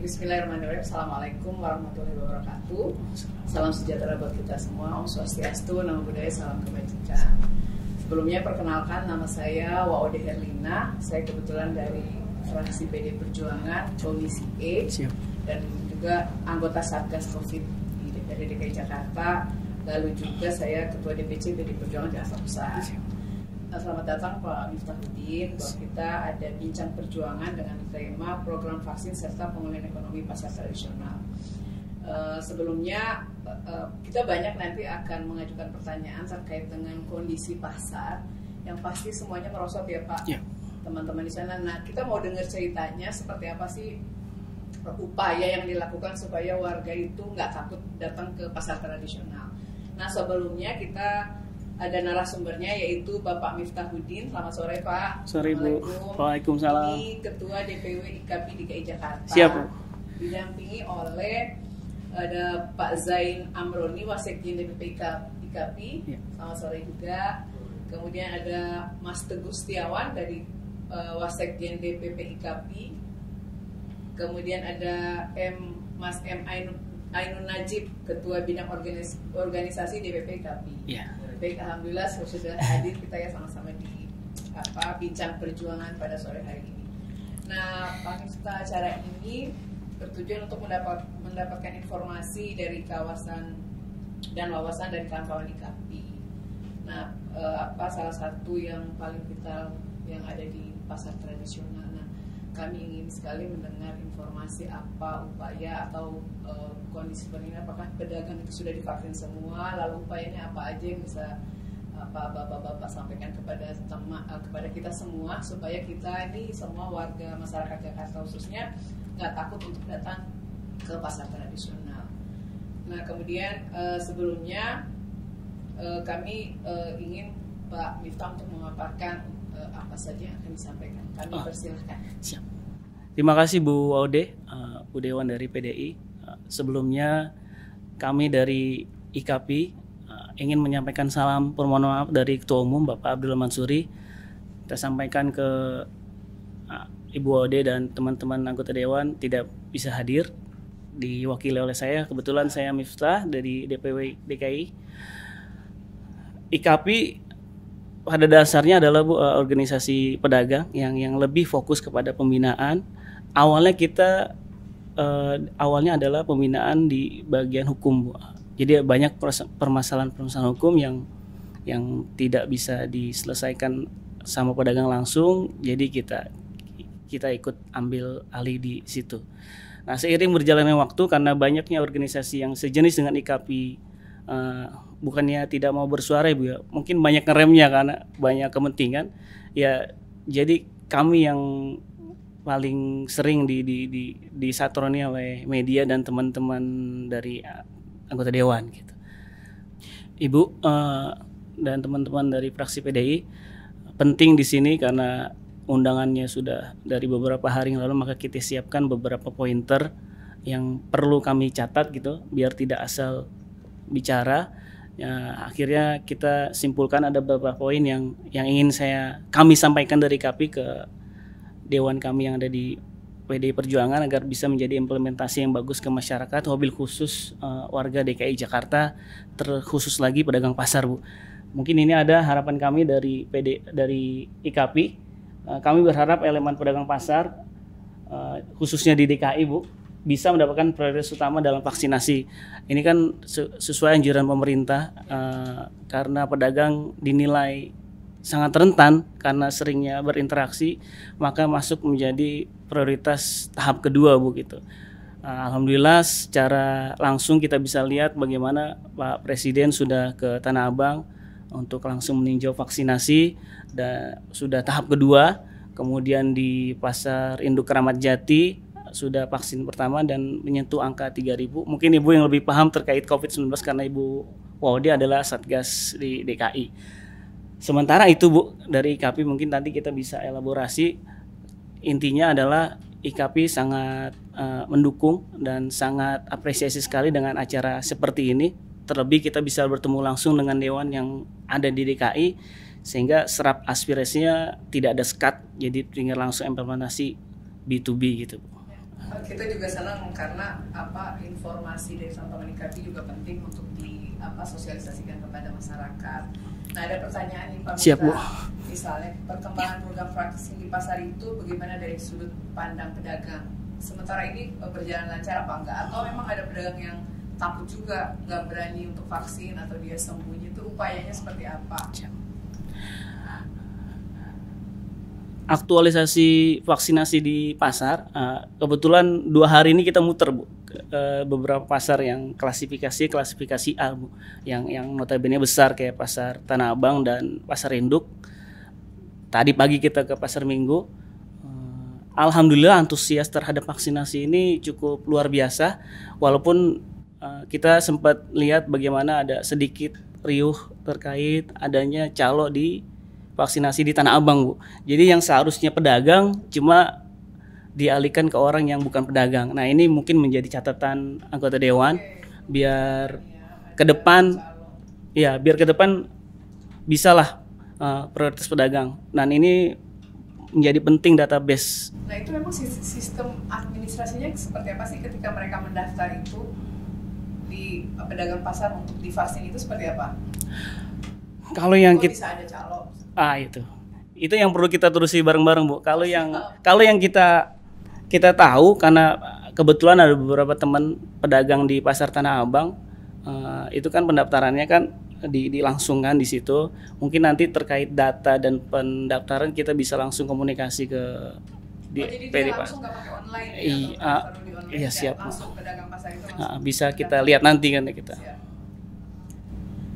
Bismillahirrahmanirrahim. Assalamualaikum warahmatullahi wabarakatuh. Salam sejahtera buat kita semua. Om Swastiastu, Namo Buddhaya, salam kebajikan. Sebelumnya perkenalkan, nama saya Waode Herlina. Saya kebetulan dari fraksi PD Perjuangan Komisi E. Siap. Dan juga anggota Satgas Covid di DPRD DKI Jakarta. Lalu juga saya Ketua DPC PD Perjuangan Jakarta Pusat. Selamat datang Pak Miftahuddin. Bahwa kita ada bincang perjuangan dengan tema program vaksin serta pemulihan ekonomi pasar tradisional. Sebelumnya kita banyak nanti akan mengajukan pertanyaan terkait dengan kondisi pasar yang pasti semuanya merosot ya Pak. Ya. Teman-teman di sana. Nah, kita mau dengar ceritanya seperti apa sih upaya yang dilakukan supaya warga itu nggak takut datang ke pasar tradisional. Nah, sebelumnya kita ada narasumbernya yaitu Bapak Miftahuddin. Selamat sore Pak. Sore Bu. Waalaikumsalam. Ini Ketua DPW IKAPI DKI Jakarta. Siap Bu. Didampingi oleh ada Pak Zain Amroni, Wasekjen DPP IKAPI. Ya. Selamat sore juga. Kemudian ada Mas Teguh Setiawan dari Wasekjen DPP IKAPI. Kemudian ada Mas M. Ainun Najib, Ketua Bidang Organisasi DPP IKAPI. Ya. Baik, alhamdulillah sudah hadir kita ya sama-sama di bincang perjuangan pada sore hari ini. Nah, Pak Miftah, acara ini bertujuan untuk mendapatkan informasi dari kawasan dan wawasan dari kawan-kawan IKAPI. Nah, salah satu yang paling vital yang ada di pasar tradisional. Nah, kami ingin sekali mendengar informasi apa upaya atau kondisi ini, apakah pedagang itu sudah divaksin semua, lalu upayanya apa aja yang bisa Bapak sampaikan kepada kita semua supaya kita ini semua warga masyarakat Jakarta khususnya nggak takut untuk datang ke pasar tradisional. Nah, kemudian sebelumnya kami ingin Pak Miftah untuk memaparkan apa saja yang akan disampaikan. Kami persilahkan. Siap. Terima kasih Bu Waode, Bu Dewan dari PDI. Sebelumnya kami dari IKAPI ingin menyampaikan salam permohonan maaf dari Ketua Umum Bapak Abdul Mansuri. Kita sampaikan ke Ibu Waode dan teman-teman anggota Dewan tidak bisa hadir, diwakili oleh saya. Kebetulan saya Miftah dari DPW DKI. IKAPI pada dasarnya adalah organisasi pedagang yang lebih fokus kepada pembinaan. Awalnya adalah pembinaan di bagian hukum, Bu. Jadi banyak permasalahan hukum yang tidak bisa diselesaikan sama pedagang langsung. Jadi kita ikut ambil alih di situ. Nah, seiring berjalannya waktu karena banyaknya organisasi yang sejenis dengan IKAPI, bukannya tidak mau bersuara Bu ya, mungkin banyak ngeremnya karena banyak kepentingan. Ya, jadi kami yang paling sering disatroni oleh media dan teman-teman dari anggota dewan gitu. Ibu dan teman-teman dari fraksi PDI penting di sini karena undangannya sudah dari beberapa hari yang lalu, maka kita siapkan beberapa pointer yang perlu kami catat gitu biar tidak asal bicara. Ya, akhirnya kita simpulkan ada beberapa poin yang ingin kami sampaikan dari KAPI ke dewan kami yang ada di PDI Perjuangan agar bisa menjadi implementasi yang bagus ke masyarakat, wabil khusus warga DKI Jakarta, terkhusus lagi pedagang pasar Bu. Mungkin ini ada harapan kami dari IKAPI. Kami berharap elemen pedagang pasar khususnya di DKI Bu bisa mendapatkan prioritas utama dalam vaksinasi. Ini kan sesuai anjuran pemerintah karena pedagang dinilai sangat rentan karena seringnya berinteraksi, maka masuk menjadi prioritas tahap kedua Bu gitu. Alhamdulillah secara langsung kita bisa lihat bagaimana Pak Presiden sudah ke Tanah Abang untuk langsung meninjau vaksinasi dan sudah tahap kedua. Kemudian di Pasar Induk Kramat Jati sudah vaksin pertama dan menyentuh angka 3.000. Mungkin Ibu yang lebih paham terkait COVID-19 karena Ibu Waode adalah Satgas di DKI. Sementara itu Bu, dari IKAPI mungkin nanti kita bisa elaborasi. Intinya adalah IKAPI sangat mendukung dan sangat apresiasi sekali dengan acara seperti ini. Terlebih kita bisa bertemu langsung dengan dewan yang ada di DKI sehingga serap aspirasinya tidak ada sekat, jadi tinggal langsung implementasi B2B gitu Bu. Kita juga senang karena informasi dari teman-teman IKAPI juga penting untuk sosialisasikan kepada masyarakat. Nah, ada pertanyaan nih Pak Mitra. Siap, Bu. Misalnya perkembangan program vaksin di pasar itu bagaimana dari sudut pandang pedagang? Sementara ini berjalan lancar apa enggak? Atau memang ada pedagang yang takut juga, nggak berani untuk vaksin atau dia sembunyi, itu upayanya seperti apa? Aktualisasi vaksinasi di pasar, kebetulan 2 hari ini kita muter, Bu, ke beberapa pasar yang klasifikasi A, Bu, yang notabene besar kayak pasar Tanah Abang dan pasar Induk. Tadi pagi kita ke pasar Minggu. Alhamdulillah antusias terhadap vaksinasi ini cukup luar biasa, walaupun kita sempat lihat bagaimana ada sedikit riuh terkait adanya calo di vaksinasi di Tanah Abang, Bu. Jadi yang seharusnya pedagang cuma dialihkan ke orang yang bukan pedagang. Nah, ini mungkin menjadi catatan anggota dewan biar ke depan bisalah prioritas pedagang. Dan ini menjadi penting database. Nah, itu memang sistem administrasinya seperti apa sih ketika mereka mendaftar itu di pedagang pasar untuk divaksin itu seperti apa? Kalau yang kita bisa ada calo. Itu yang perlu kita terusi bareng-bareng, Bu. Kalau yang kita tahu, karena kebetulan ada beberapa teman pedagang di pasar Tanah Abang, itu kan pendaftarannya kan dilangsungkan di situ. Mungkin nanti terkait data dan pendaftaran kita bisa langsung komunikasi ke jadi dia langsung nggak pakai online iya, siap. Langsung pedagang pasar itu langsung bisa kita lihat nanti kan kita. Siap.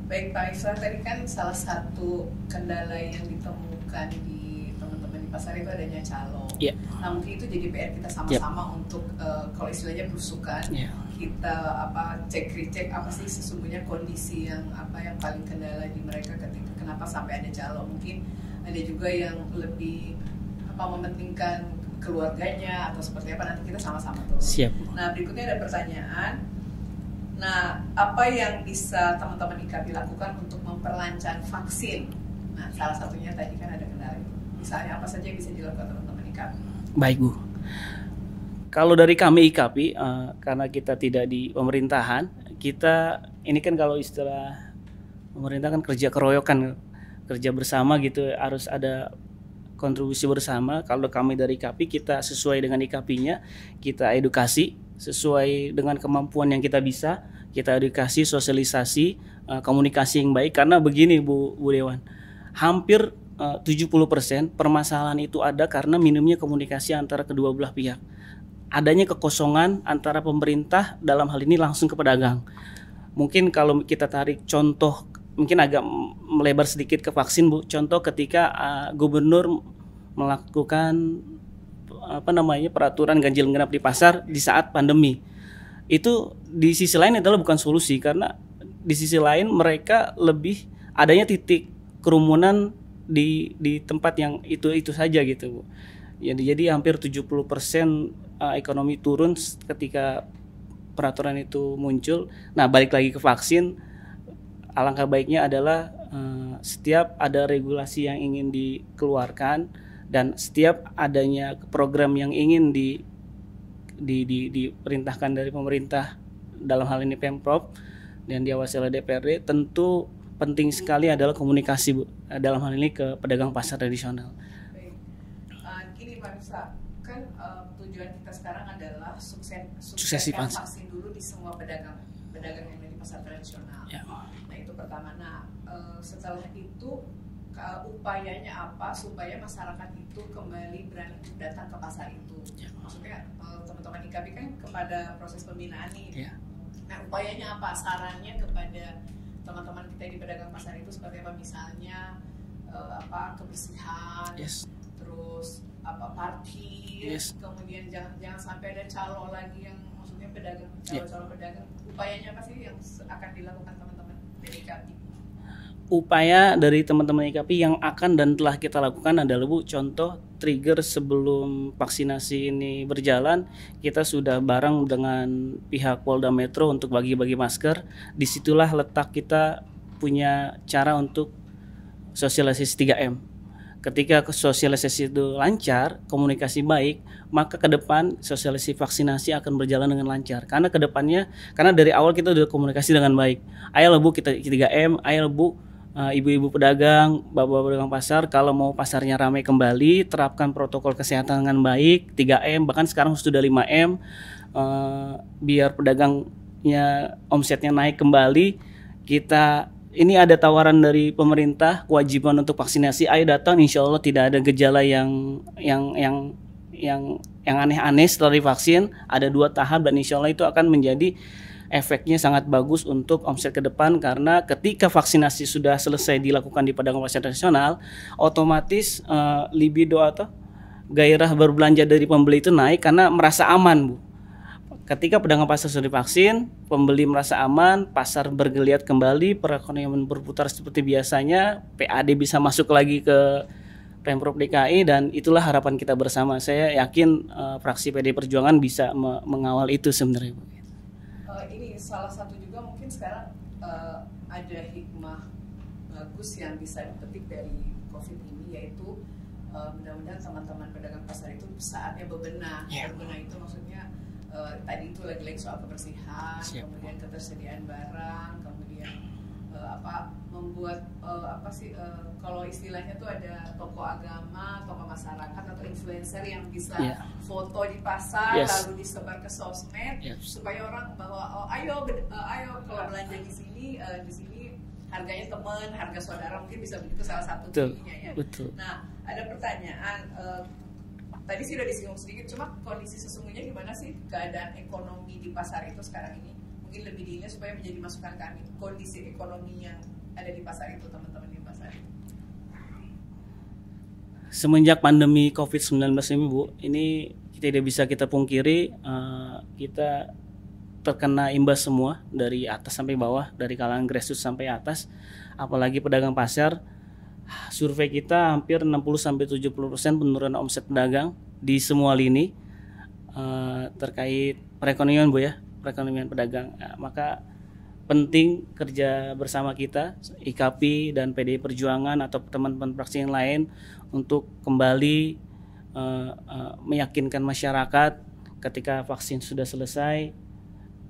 Baik Pak Isra, tadi kan salah satu kendala yang ditemukan di teman-teman di pasar itu adanya calo. Yeah. Nah, mungkin itu jadi PR kita sama-sama untuk kalau istilahnya belusukan, kita cek apa sih sesungguhnya kondisi yang paling kendala di mereka ketika kenapa sampai ada calo. Mungkin ada juga yang lebih mementingkan keluarganya atau seperti apa, nanti kita sama-sama tuh. Siap. Nah, berikutnya ada pertanyaan. Nah, apa yang bisa teman-teman IKAPI lakukan untuk memperlancar vaksin? Nah, salah satunya tadi kan ada kendala itu. Misalnya apa saja yang bisa dilakukan teman-teman IKAPI? Baik, Bu. Kalau dari kami IKAPI, karena kita tidak di pemerintahan, kita ini kan kalau istilah pemerintah kan kerja keroyokan, kerja bersama gitu, harus ada kontribusi bersama. Kalau kami dari IKAPI, kita sesuai dengan IKAPI-nya, kita edukasi sesuai dengan kemampuan yang kita bisa, kita edukasi, sosialisasi, komunikasi yang baik. Karena begini Bu Dewan, hampir 70% permasalahan itu ada karena minimnya komunikasi antara kedua belah pihak. Adanya kekosongan antara pemerintah dalam hal ini langsung ke pedagang. Mungkin kalau kita tarik contoh, mungkin agak melebar sedikit ke vaksin, Bu. Contoh ketika gubernur melakukan peraturan ganjil genap di pasar di saat pandemi. Itu di sisi lain adalah bukan solusi, karena di sisi lain mereka lebih adanya titik kerumunan di tempat yang itu saja gitu, Bu. Jadi hampir 70% ekonomi turun ketika peraturan itu muncul. Nah, balik lagi ke vaksin, alangkah baiknya adalah setiap ada regulasi yang ingin dikeluarkan dan setiap adanya program yang ingin diperintahkan dari pemerintah, dalam hal ini Pemprov dan diawasi oleh DPRD, tentu penting sekali adalah komunikasi, Bu, dalam hal ini ke pedagang pasar tradisional. Baik. Gini Pak Nusa, kan tujuan kita sekarang adalah sukseskan vaksin dulu di semua pedagang yang ada di pasar tradisional. Ya. Nah, itu pertama. Nah, setelah itu upayanya apa supaya masyarakat itu kembali berani datang ke pasar itu? Ya. Maksudnya teman-teman IKAPI kan kepada proses pembinaan nih. Ya. Nah, upayanya apa? Sarannya kepada teman-teman kita di pedagang pasar itu seperti apa? Misalnya kebersihan, terus parkir, kemudian jangan sampai ada calo lagi yang maksudnya calo pedagang. Upayanya apa sih yang akan dilakukan teman-teman dari IKAPI? Upaya dari teman-teman IKAPI yang akan dan telah kita lakukan adalah, Bu, contoh trigger sebelum vaksinasi ini berjalan, kita sudah bareng dengan pihak Polda Metro untuk bagi-bagi masker. Disitulah letak kita punya cara untuk sosialisasi 3M. ketika sosialisasi itu lancar, komunikasi baik, maka ke depan sosialisasi vaksinasi akan berjalan dengan lancar. Karena ke depannya, karena dari awal kita udah komunikasi dengan baik. Ayo Bu, kita 3M, ayo Bu, ibu-ibu pedagang, bapak-bapak pedagang pasar, kalau mau pasarnya ramai kembali, terapkan protokol kesehatan dengan baik, 3M, bahkan sekarang sudah 5M, biar pedagangnya omsetnya naik kembali. Ini ada tawaran dari pemerintah, kewajiban untuk vaksinasi. Ayo datang, insya Allah tidak ada gejala yang aneh-aneh setelah divaksin. Ada 2 tahap dan insya Allah itu akan menjadi efeknya sangat bagus untuk omset ke depan, karena ketika vaksinasi sudah selesai dilakukan di pedagang pasar tradisional, otomatis libido atau gairah berbelanja dari pembeli itu naik karena merasa aman, Bu. Ketika pedagang pasar sudah divaksin, pembeli merasa aman, pasar bergeliat kembali, perekonomian berputar seperti biasanya, PAD bisa masuk lagi ke Pemprov DKI, dan itulah harapan kita bersama. Saya yakin fraksi PD Perjuangan bisa mengawal itu sebenarnya, Bu. Ini salah satu juga mungkin sekarang ada hikmah bagus yang bisa dipetik dari COVID ini, yaitu mudah-mudahan teman-teman pedagang pasar itu saatnya bebenah. Bebenah itu maksudnya tadi itu lagi-lagi soal kebersihan, kemudian ketersediaan barang, kemudian membuat kalau istilahnya tuh ada tokoh agama, tokoh masyarakat atau influencer yang bisa foto di pasar lalu disebar ke sosmed supaya orang bahwa ayo kalau belanja di sini harganya teman, harga saudara, mungkin bisa begitu salah satu titiknya ya. Betul. Nah, ada pertanyaan. Tadi sih udah disinggung sedikit, cuma kondisi sesungguhnya gimana sih keadaan ekonomi di pasar itu sekarang ini? Mungkin lebih detailnya supaya menjadi masukan kami, kondisi ekonomi yang ada di pasar itu, teman-teman di pasar itu. Semenjak pandemi COVID-19 ini, Bu, ini tidak bisa kita pungkiri, kita terkena imbas semua dari atas sampai bawah, dari kalangan grassroots sampai atas, apalagi pedagang pasar. Survei kita hampir 60-70% penurunan omset pedagang di semua lini terkait perekonomian, Bu ya, perekonomian pedagang. Maka penting kerja bersama kita, IKAPI dan PDI Perjuangan atau teman-teman fraksi yang lain untuk kembali meyakinkan masyarakat ketika vaksin sudah selesai.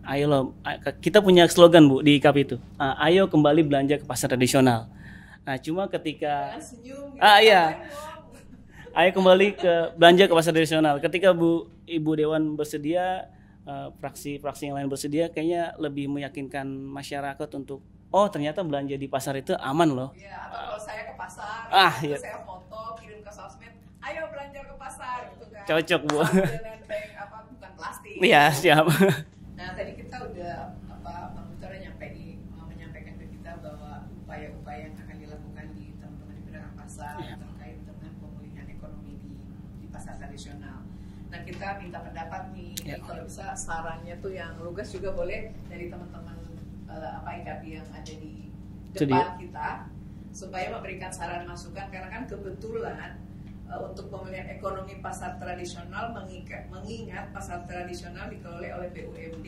Ayo loh, kita punya slogan, Bu, di IKAPI itu, ayo kembali belanja ke pasar tradisional. Nah, cuma ketika ayo kembali ke belanja ke pasar tradisional. Ketika Ibu Dewan bersedia, fraksi-fraksi yang lain bersedia, kayaknya lebih meyakinkan masyarakat untuk ternyata belanja di pasar itu aman loh. Iya, atau kalau saya ke pasar, saya foto kirim ke sosmed, ayo belanja ke pasar gitu kan. Cocok, Bu. Bukan plastik. Iya, siap. Nah, tadi kita udah Bang Butar menyampaikan ke kita bahwa upaya-upaya yang akan dilakukan di teman-teman di pedagang pasar terkait dengan pemulihan ekonomi di pasar tradisional. Nah, kita minta pendapat nih, kalau bisa sarannya tuh yang lugas juga boleh dari teman-teman IKAPI yang ada di depan kita, supaya memberikan saran masukan, karena kan kebetulan untuk pemulihan ekonomi pasar tradisional, mengingat pasar tradisional dikelola oleh BUMD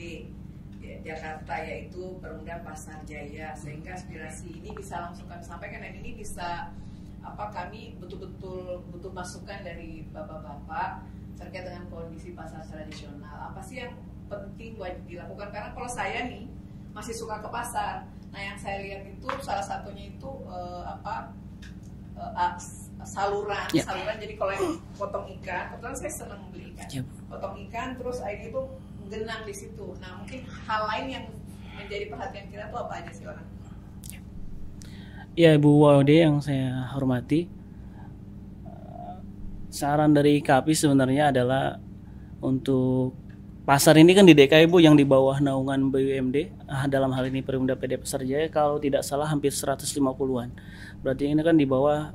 Jakarta, yaitu Perumda Pasar Jaya, sehingga aspirasi ini bisa langsung kami sampaikan, dan ini bisa kami betul-betul butuh masukan dari bapak-bapak terkait dengan kondisi pasar tradisional. Apa sih yang penting wajib dilakukan? Karena kalau saya nih masih suka ke pasar, nah yang saya lihat itu salah satunya itu saluran. Jadi kalau yang potong ikan, kebetulan saya senang beli ikan, potong ikan, terus airnya itu genang di situ. Nah, mungkin hal lain yang menjadi perhatian kita tuh apa aja sih, orang? Ya, Bu Waude yang saya hormati, saran dari IKAPI sebenarnya adalah untuk pasar ini kan di DKI, Bu, yang di bawah naungan BUMD, dalam hal ini Perumda PD Pasar Jaya, kalau tidak salah hampir 150-an. Berarti ini kan di bawah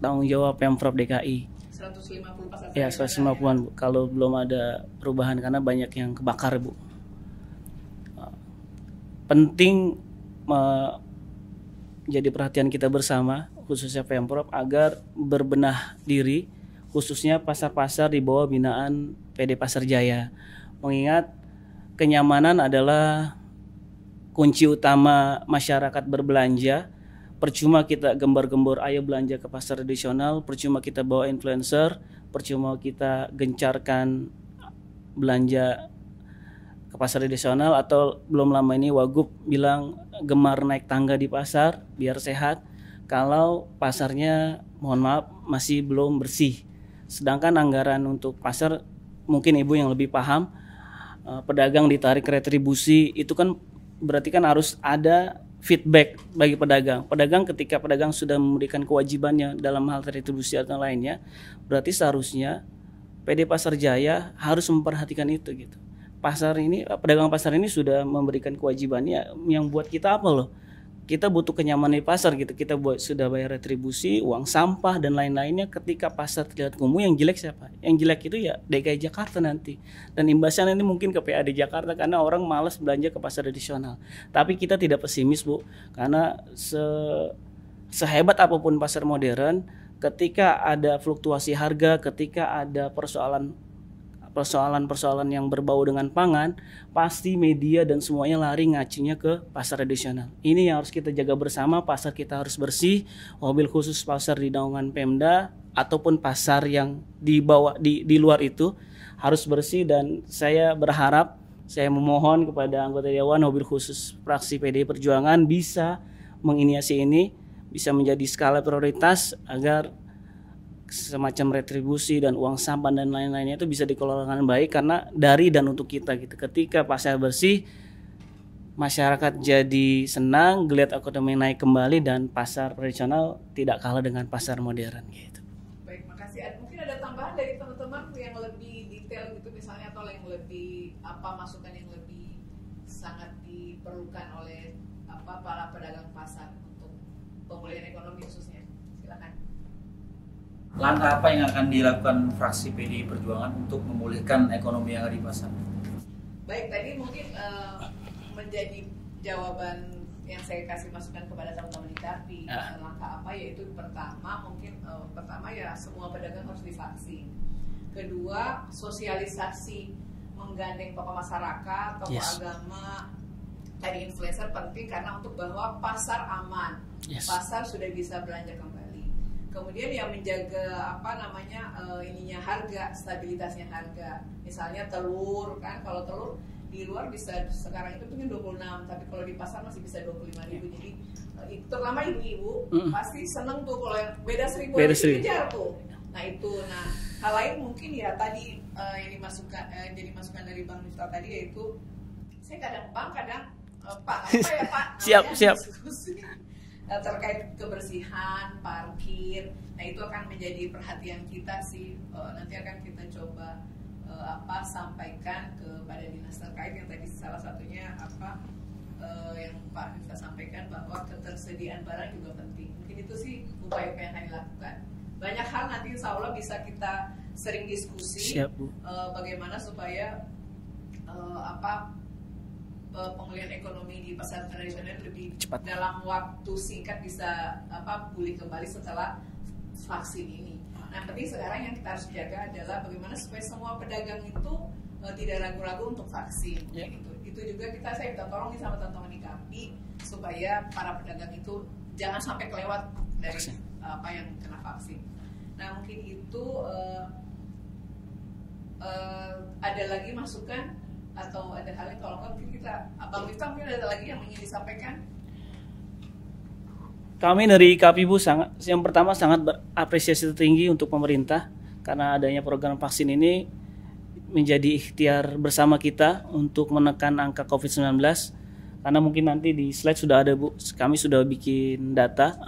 tanggung jawab Pemprov DKI. 150 pasar. Ya, 150-an, Bu. Kalau belum ada perubahan karena banyak yang kebakar, Bu. Penting jadi perhatian kita bersama, khususnya Pemprov, agar berbenah diri, khususnya pasar-pasar di bawah binaan PD Pasar Jaya. Mengingat kenyamanan adalah kunci utama masyarakat berbelanja, percuma kita gembar-gembor ayo belanja ke pasar tradisional, percuma kita bawa influencer, percuma kita gencarkan belanja ke pasar tradisional, atau belum lama ini Wagub bilang gemar naik tangga di pasar biar sehat kalau pasarnya mohon maaf masih belum bersih. Sedangkan anggaran untuk pasar mungkin ibu yang lebih paham, pedagang ditarik retribusi itu kan berarti kan harus ada feedback bagi pedagang. Ketika pedagang sudah memberikan kewajibannya dalam hal retribusi atau lainnya, berarti seharusnya PD Pasar Jaya harus memperhatikan itu gitu. Pedagang pasar ini sudah memberikan kewajibannya, yang buat kita apa loh? Kita butuh kenyamanan di pasar gitu. Kita sudah bayar retribusi, uang sampah dan lain-lainnya. Ketika pasar terlihat kumuh, yang jelek siapa? Yang jelek itu ya DKI Jakarta nanti. Dan imbasnya nanti mungkin ke PAD Jakarta karena orang malas belanja ke pasar tradisional. Tapi kita tidak pesimis, Bu. Karena sehebat apapun pasar modern, ketika ada fluktuasi harga, ketika ada persoalan yang berbau dengan pangan, pasti media dan semuanya lari ngacunya ke pasar tradisional. Ini yang harus kita jaga bersama. Pasar kita harus bersih, mobil khusus pasar di naungan Pemda ataupun pasar yang di luar itu harus bersih. Dan saya memohon kepada anggota dewan mobil khusus fraksi PDI Perjuangan bisa menginisiasi ini, bisa menjadi skala prioritas agar semacam retribusi dan uang sampah dan lain-lainnya itu bisa dikelola dengan baik, karena dari dan untuk kita gitu. Ketika pasar bersih, masyarakat jadi senang, geliat ekonomi naik kembali, dan pasar tradisional tidak kalah dengan pasar modern gitu. Baik, makasih. Mungkin ada tambahan dari teman-teman yang lebih detail gitu misalnya, atau yang lebih masukan yang lebih sangat diperlukan oleh para pedagang pasar untuk pemulihan ekonomi khususnya. Silakan. Langkah apa yang akan dilakukan fraksi PDI Perjuangan untuk memulihkan ekonomi yang ada di pasar? Baik, tadi mungkin menjadi jawaban yang saya kasih masukan kepada teman-teman di KAPI. Langkah apa? Yaitu pertama ya semua pedagang harus divaksin. Kedua, sosialisasi, menggandeng tokoh masyarakat, tokoh agama, tadi influencer penting karena untuk bahwa pasar aman, pasar sudah bisa belanja kembali. Kemudian yang menjaga harga, stabilitasnya harga. Misalnya telur kan, kalau telur di luar bisa sekarang itu mungkin 26, tapi kalau di pasar masih bisa 25.000. Jadi terutama ibu-ibu pasti seneng tuh kalau yang beda 1.000 dikejar tuh. Nah hal lain mungkin ya tadi yang dimasukkan jadi masukan dari Bang Miftah tadi, yaitu saya kadang Pak siap terkait kebersihan, parkir. Nah itu akan menjadi perhatian kita sih. Nanti akan kita coba sampaikan kepada dinas terkait, yang tadi salah satunya yang Pak Miftah sampaikan bahwa ketersediaan barang juga penting. Mungkin itu sih upaya-upaya yang akan dilakukan. Banyak hal nanti insya Allah bisa kita sering diskusi. Siap, Bu. Bagaimana supaya pemulihan ekonomi di pasar tradisional lebih cepat, dalam waktu singkat bisa pulih kembali setelah vaksin ini. Nah, penting sekarang yang kita harus jaga adalah bagaimana supaya semua pedagang itu tidak ragu-ragu untuk vaksin. Itu juga saya minta tolong nih sama teman-teman di KAPI supaya para pedagang itu jangan sampai kelewat dari yang kena vaksin. Nah, mungkin itu ada lagi masukan atau ada hal yang tolong mungkin Abang Miftah mungkin ada lagi yang ingin disampaikan? Kami dari KAPI, Bu, yang pertama sangat berapresiasi tinggi untuk pemerintah karena adanya program vaksin ini menjadi ikhtiar bersama kita untuk menekan angka COVID-19. Karena mungkin nanti di slide sudah ada, Bu, kami sudah bikin data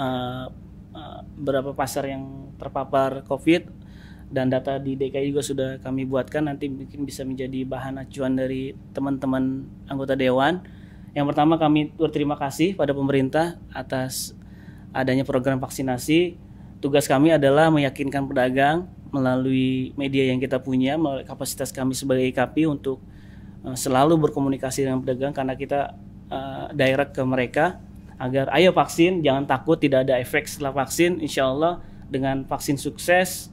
berapa pasar yang terpapar COVID, dan data di DKI juga sudah kami buatkan, nanti mungkin bisa menjadi bahan acuan dari teman-teman anggota dewan. Yang pertama, kami berterima kasih pada pemerintah atas adanya program vaksinasi. Tugas kami adalah meyakinkan pedagang melalui media yang kita punya, melalui kapasitas kami sebagai KAPI untuk selalu berkomunikasi dengan pedagang, karena kita direct ke mereka agar ayo vaksin, jangan takut, tidak ada efek setelah vaksin. Insya Allah dengan vaksin sukses,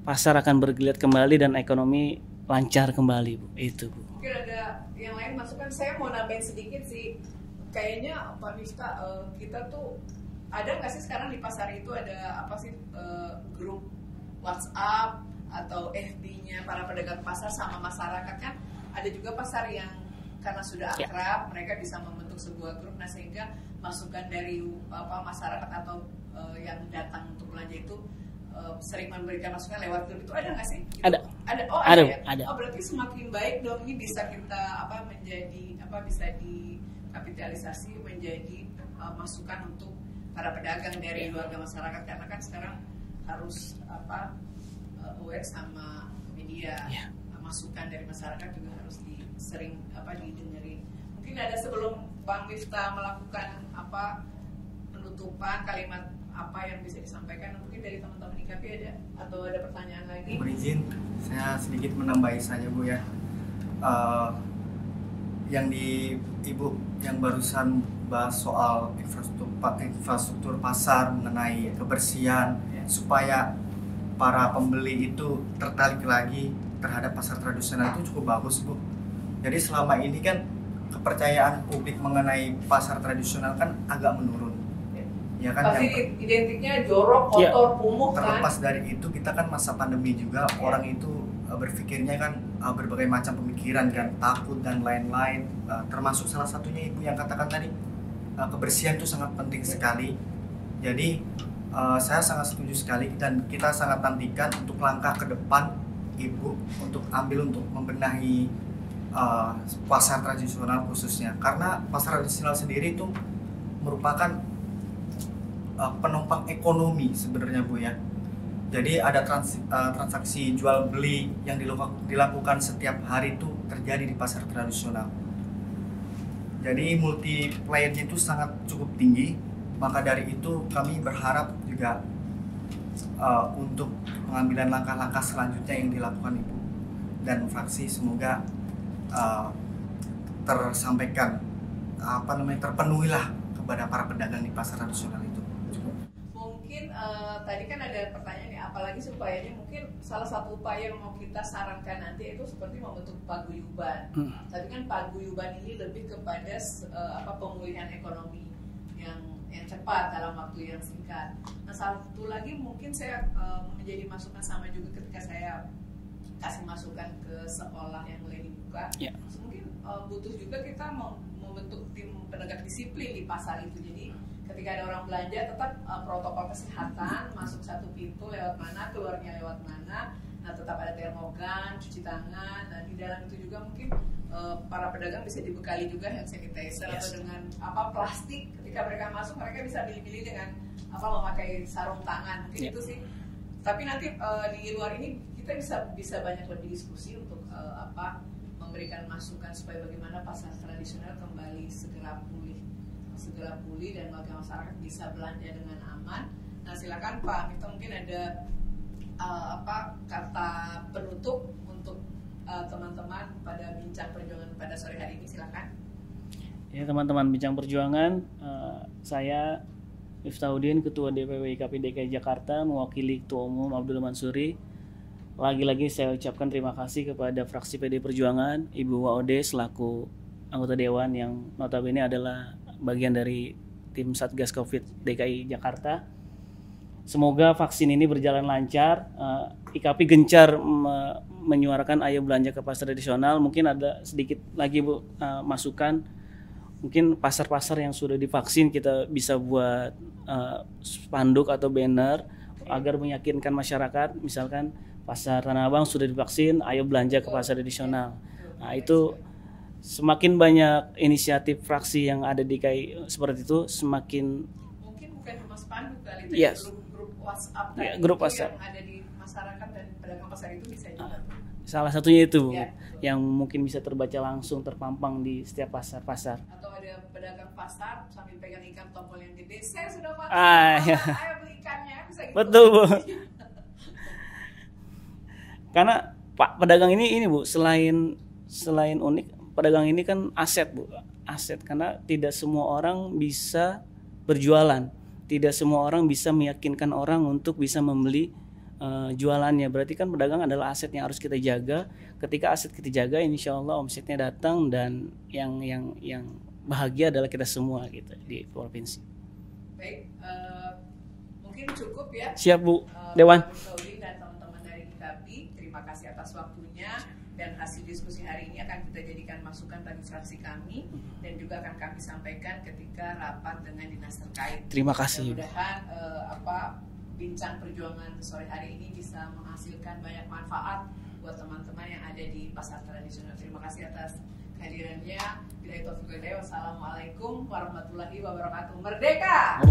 pasar akan bergeliat kembali dan ekonomi lancar kembali, Bu. Itu, Bu. Mungkin ada yang lain masukan. Saya mau nambahin sedikit sih. kayaknya Pak Miftah, kita tuh ada nggak sih sekarang di pasar itu ada apa sih grup WhatsApp atau FB-nya para pedagang pasar sama masyarakat kan? Ada juga pasar yang karena sudah akrab, mereka bisa membentuk sebuah grup, nah sehingga masukan dari masyarakat atau yang datang untuk belanja itu sering memberikan masukan lewat grup itu, ada nggak sih? Gitu? Ada. Oh ada ya? Ada. Oh berarti semakin baik dong, ini bisa kita bisa dikapitalisasi menjadi masukan untuk para pedagang dari warga masyarakat, karena kan sekarang harus aware sama media, masukan dari masyarakat juga harus sering didengerin. Mungkin ada sebelum Bang Miftah melakukan penutupan, kalimat apa yang bisa disampaikan mungkin dari teman-teman IKP ada atau ada pertanyaan lagi? Mohon izin, saya sedikit menambahi saja Bu ya. Yang di Ibu yang barusan bahas soal infrastruktur pasar mengenai kebersihan supaya para pembeli itu tertarik lagi terhadap pasar tradisional itu cukup bagus Bu. Jadi selama ini kan kepercayaan publik mengenai pasar tradisional kan agak menurun. Ya kan, pasti identiknya jorok, kotor, kumuh kan. Terlepas dari itu kita kan masa pandemi juga, orang itu berpikirnya kan berbagai macam pemikiran kan, takut dan lain-lain. Termasuk salah satunya Ibu yang katakan tadi, kebersihan itu sangat penting sekali. Jadi saya sangat setuju sekali dan kita sangat nantikan untuk langkah ke depan Ibu untuk ambil untuk membenahi pasar tradisional khususnya, karena pasar tradisional sendiri itu merupakan penopang ekonomi sebenarnya Bu ya. Jadi ada transaksi jual beli yang dilakukan setiap hari itu terjadi di pasar tradisional. Jadi multipliernya itu sangat cukup tinggi. Maka dari itu kami berharap juga untuk pengambilan langkah-langkah selanjutnya yang dilakukan Ibu dan fraksi semoga tersampaikan terpenuhilah kepada para pedagang di pasar tradisional itu. Mungkin tadi kan ada pertanyaan nih, apalagi supaya mungkin salah satu upaya yang mau kita sarankan nanti itu seperti membentuk paguyuban. Tapi kan paguyuban ini lebih kepada pemulihan ekonomi yang cepat dalam waktu yang singkat. Nah satu lagi mungkin saya menjadi masukan sama juga ketika saya kasih masukan ke sekolah yang mulai dibuka. Mungkin butuh juga kita membentuk tim penegak disiplin di pasar itu. Jadi ketika ada orang belanja tetap protokol kesehatan, masuk satu pintu lewat mana, keluarnya lewat mana. Nah tetap ada termogan, cuci tangan. Nah di dalam itu juga mungkin para pedagang bisa dibekali juga hand sanitizer atau dengan plastik. Ketika mereka masuk mereka bisa pilih-pilih dengan memakai sarung tangan. Mungkin itu sih. Tapi nanti di luar ini kita bisa banyak lebih diskusi untuk memberikan masukan supaya bagaimana pasar tradisional kembali segera pulih dan warga masyarakat bisa belanja dengan aman. Nah silakan Pak Miftah, mungkin ada kata penutup untuk teman-teman pada bincang perjuangan pada sore hari ini, silakan. Ya teman-teman bincang perjuangan, saya Miftahuddin, Ketua DPW IKP DKI Jakarta, mewakili Ketua Umum Abdul Mansuri. Lagi-lagi saya ucapkan terima kasih kepada fraksi PD Perjuangan, Ibu Waode selaku anggota Dewan yang notabene adalah bagian dari tim Satgas Covid DKI Jakarta. Semoga vaksin ini berjalan lancar. IKP gencar menyuarakan ayo belanja ke pasar tradisional. Mungkin ada sedikit lagi Bu masukan. Mungkin pasar-pasar yang sudah divaksin kita bisa buat spanduk atau banner agar meyakinkan masyarakat. Misalkan pasar Tanah Abang sudah divaksin, ayo belanja ke pasar tradisional. Nah itu semakin banyak inisiatif fraksi yang ada di DKI seperti itu, semakin mungkin bukan cuma spanduk kali itu, grup WhatsApp grup WhatsApp yang ada di masyarakat dan pedagang pasar itu bisa juga. Salah satunya itu yang mungkin bisa terbaca langsung terpampang di setiap pasar-pasar. Atau ada pedagang pasar sambil pegang ikan tombol yang gede, saya sudah makan, ayo beli ikannya, bisa gitu. Betul Bu. Karena Pak pedagang ini Bu, selain unik, pedagang ini kan aset Bu, aset karena tidak semua orang bisa berjualan, tidak semua orang bisa meyakinkan orang untuk bisa membeli jualannya. Berarti kan pedagang adalah aset yang harus kita jaga. Ketika aset kita jaga, insya Allah omsetnya datang dan yang bahagia adalah kita semua gitu di provinsi. Baik, mungkin cukup ya. Siap Bu Dewan. Pak Saudi dan teman-teman dari IKAPI, terima kasih atas waktunya, dan hasil diskusi hari ini akan kita jadikan masukan bagi fraksi kami dan juga akan kami sampaikan ketika rapat dengan dinas terkait. Terima kasih. Mudah-mudahan bincang perjuangan sore hari ini bisa menghasilkan banyak manfaat buat teman-teman yang ada di pasar tradisional. Terima kasih atas kehadirannya. Wassalamualaikum warahmatullahi wabarakatuh. Merdeka!